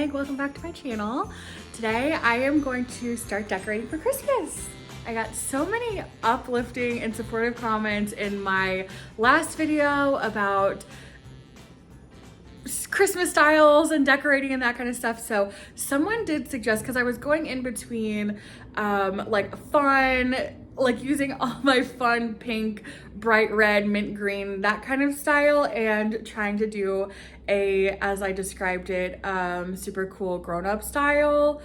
Hi, welcome back to my channel. Today I am going to start decorating for Christmas. I got so many uplifting and supportive comments in my last video about Christmas styles and decorating and that kind of stuff. So someone did suggest, because I was going in between like fun, like using all my fun pink, bright red, mint green, that kind of style, and trying to do a, as I described it, super cool grown-up style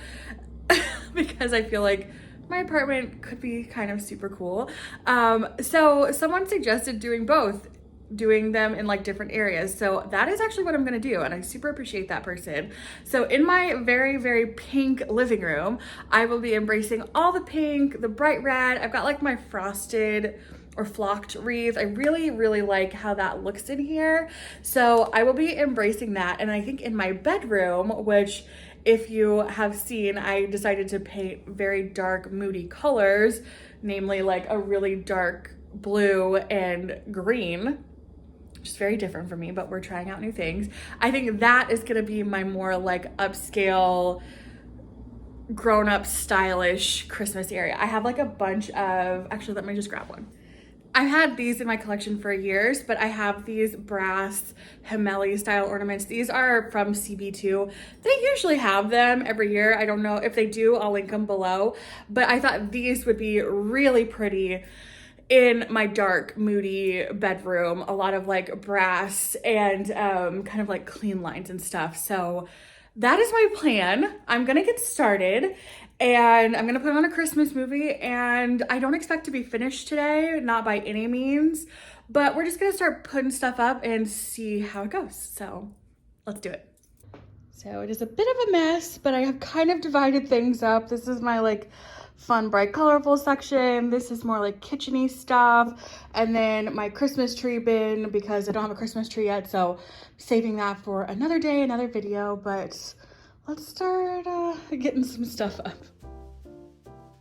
because I feel like my apartment could be kind of super cool. So someone suggested doing both, doing them in like different areas. So that is actually what I'm gonna do, and I super appreciate that person. So in my very, very pink living room, I will be embracing all the pink, the bright red. I've got like my frosted or flocked wreath. I really, really like how that looks in here. So I will be embracing that. And I think in my bedroom, which if you have seen, I decided to paint very dark, moody colors, namely like a really dark blue and green, which is very different for me, but we're trying out new things. I think that is gonna be my more like upscale, grown-up, stylish Christmas area. I have like a bunch of, actually let me just grab one. I've had these in my collection for years, but I have these brass Gemelli style ornaments. These are from CB2. They usually have them every year. I don't know if they do, I'll link them below, but I thought these would be really pretty in my dark, moody bedroom. A lot of like brass and kind of like clean lines and stuff. So that is my plan. I'm gonna get started and I'm gonna put on a Christmas movie, and I don't expect to be finished today, not by any means, but we're just gonna start putting stuff up and see how it goes. So let's do it. So it is a bit of a mess, but I have kind of divided things up. This is my like fun, bright, colorful section. This is more like kitchen-y stuff. And then my Christmas tree bin, because I don't have a Christmas tree yet, so saving that for another day, another video. But let's start getting some stuff up.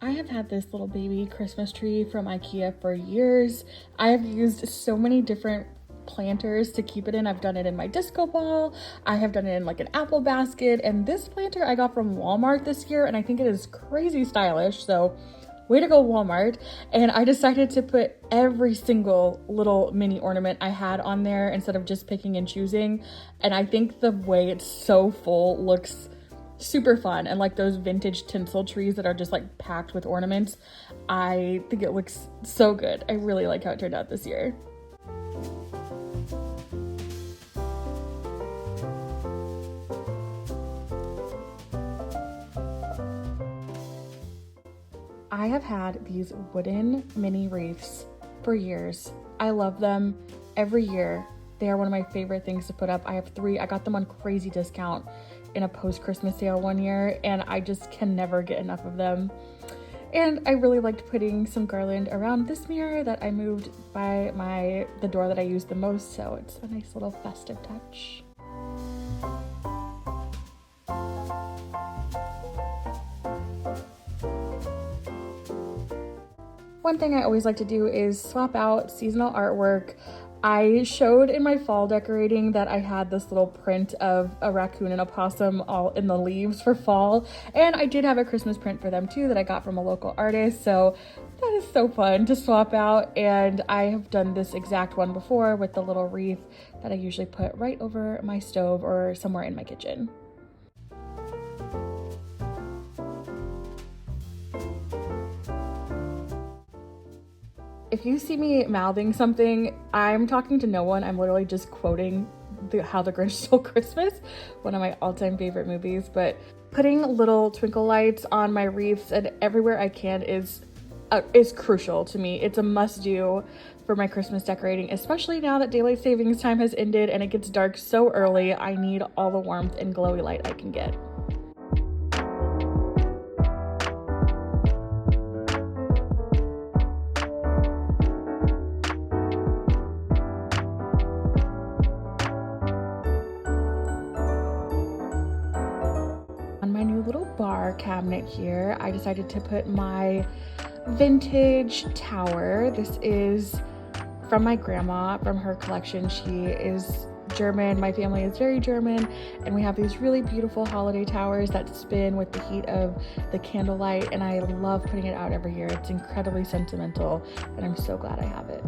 I have had this little baby Christmas tree from IKEA for years. I have used so many different planters to keep it in. I've done it in my disco ball. I have done it in like an apple basket, and this planter I got from Walmart this year, and I think it is crazy stylish. So way to go, Walmart. And I decided to put every single little mini ornament I had on there instead of just picking and choosing. And I think the way it's so full looks super fun, and like those vintage tinsel trees that are just like packed with ornaments. I think it looks so good. I really like how it turned out this year. I have had these wooden mini wreaths for years. I love them every year. They are one of my favorite things to put up. I have 3. I got them on crazy discount in a post-Christmas sale one year, and I just can never get enough of them. And I really liked putting some garland around this mirror that I moved by the door that I use the most, so it's a nice little festive touch. One thing I always like to do is swap out seasonal artwork. I showed in my fall decorating that I had this little print of a raccoon and a possum all in the leaves for fall, and I did have a Christmas print for them too that I got from a local artist, so that is so fun to swap out. And I have done this exact one before with the little wreath that I usually put right over my stove or somewhere in my kitchen. If you see me mouthing something, I'm talking to no one. I'm literally just quoting How the Grinch Stole Christmas, one of my all-time favorite movies. But putting little twinkle lights on my wreaths and everywhere I can is crucial to me. It's a must-do for my Christmas decorating, especially now that daylight savings time has ended and it gets dark so early. I need all the warmth and glowy light I can get. Bar cabinet here, I decided to put my vintage tower. This is from my grandma, from her collection. She is German. My family is very German, and we have these really beautiful holiday towers that spin with the heat of the candlelight, and I love putting it out every year. It's incredibly sentimental, and I'm so glad I have it.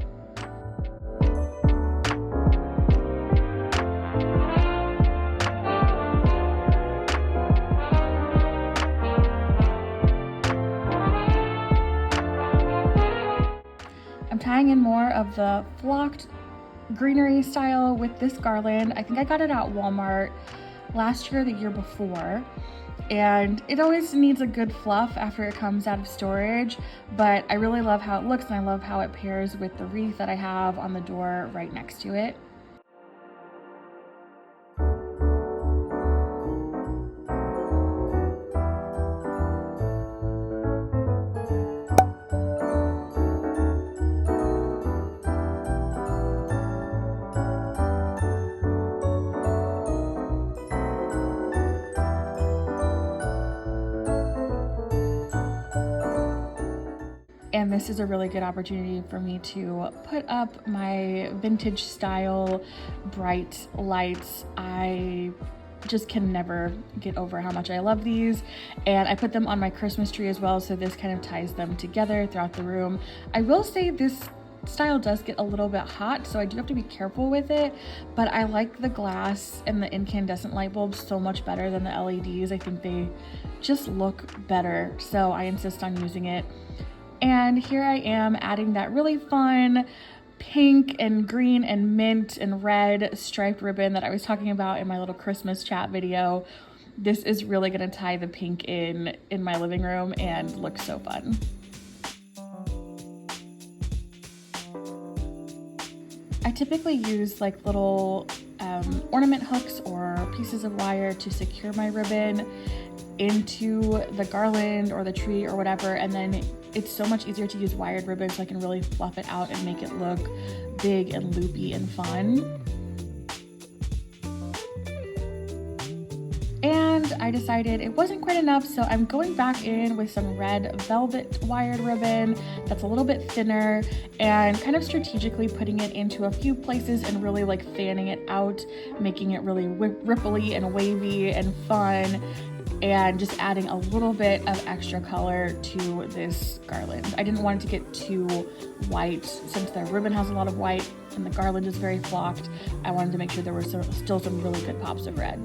I'm tying in more of the flocked greenery style with this garland. I think I got it at Walmart last year, the year before, and it always needs a good fluff after it comes out of storage, but I really love how it looks, and I love how it pairs with the wreath that I have on the door right next to it. And this is a really good opportunity for me to put up my vintage style bright lights. I just can never get over how much I love these, and I put them on my Christmas tree as well, so this kind of ties them together throughout the room. I will say this style does get a little bit hot, so I do have to be careful with it, but I like the glass and the incandescent light bulbs so much better than the LEDs. I think they just look better, so I insist on using it. And here I am adding that really fun pink and green and mint and red striped ribbon that I was talking about in my little Christmas chat video. This is really gonna tie the pink in my living room and look so fun. I typically use like little ornament hooks or pieces of wire to secure my ribbon into the garland or the tree or whatever, and then it's so much easier to use wired ribbon, so I can really fluff it out and make it look big and loopy and fun. And I decided it wasn't quite enough, so I'm going back in with some red velvet wired ribbon that's a little bit thinner, and kind of strategically putting it into a few places and really like fanning it out, making it really ripply and wavy and fun, and just adding a little bit of extra color to this garland. I didn't want it to get too white since the ribbon has a lot of white and the garland is very flocked. I wanted to make sure there were still some really good pops of red.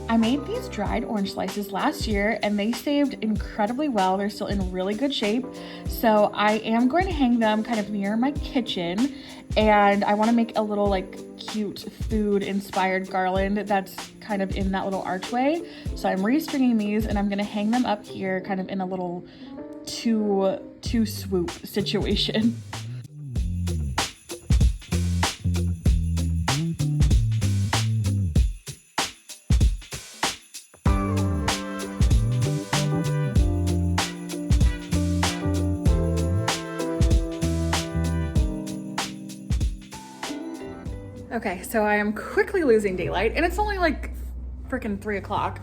I made these dried orange slices last year and they saved incredibly well. They're still in really good shape. So I am going to hang them kind of near my kitchen, and I want to make a little like cute food inspired garland that's kind of in that little archway. So I'm restringing these and I'm going to hang them up here kind of in a little two swoop situation. Okay, so I am quickly losing daylight, and it's only like freaking 3 o'clock.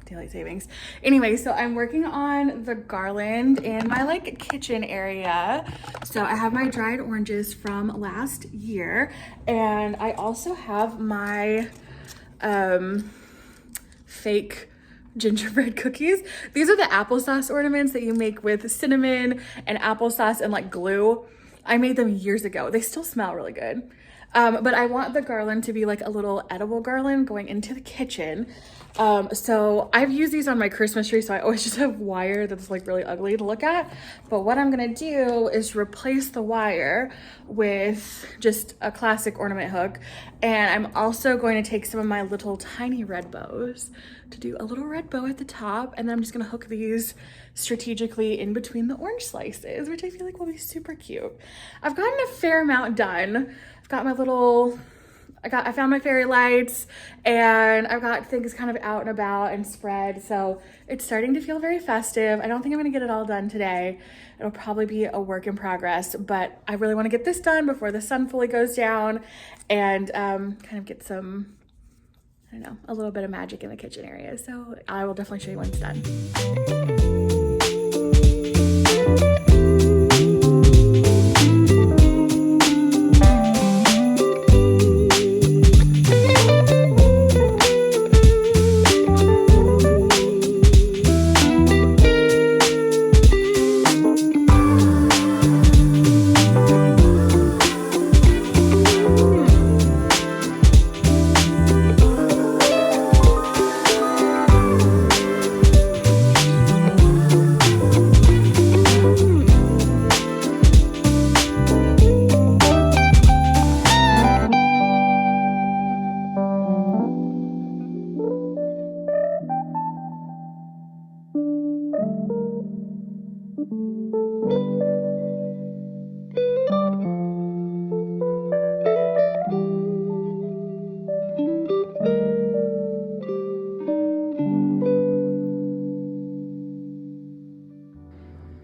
Daylight savings. Anyway, so I'm working on the garland in my like kitchen area. So I have my dried oranges from last year, and I also have my fake gingerbread cookies. These are the applesauce ornaments that you make with cinnamon and applesauce and like glue. I made them years ago. They still smell really good. But I want the garland to be like a little edible garland going into the kitchen. So I've used these on my Christmas tree, so I always just have wire that's like really ugly to look at. But what I'm gonna do is replace the wire with just a classic ornament hook. And I'm also going to take some of my little tiny red bows to do a little red bow at the top. And then I'm just gonna hook these strategically in between the orange slices, which I feel like will be super cute. I've gotten a fair amount done. I've got my little, I found my fairy lights, and I've got things kind of out and about and spread. So it's starting to feel very festive. I don't think I'm gonna get it all done today. It'll probably be a work in progress, but I really wanna get this done before the sun fully goes down and kind of get some, I don't know, a little bit of magic in the kitchen area. So I will definitely show you when it's done.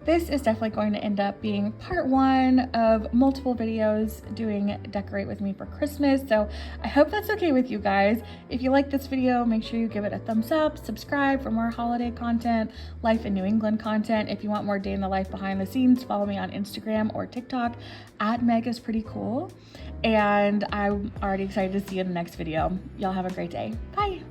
This is definitely going to end up being part one of multiple videos doing Decorate with me for Christmas. So I hope that's okay with you guys. If you like this video, make sure you give it a thumbs up, subscribe for more holiday content, life in New England content. If you want more day in the life behind the scenes, follow me on Instagram or TikTok at Meg is pretty cool. And I'm already excited to see you in the next video. Y'all have a great day. Bye.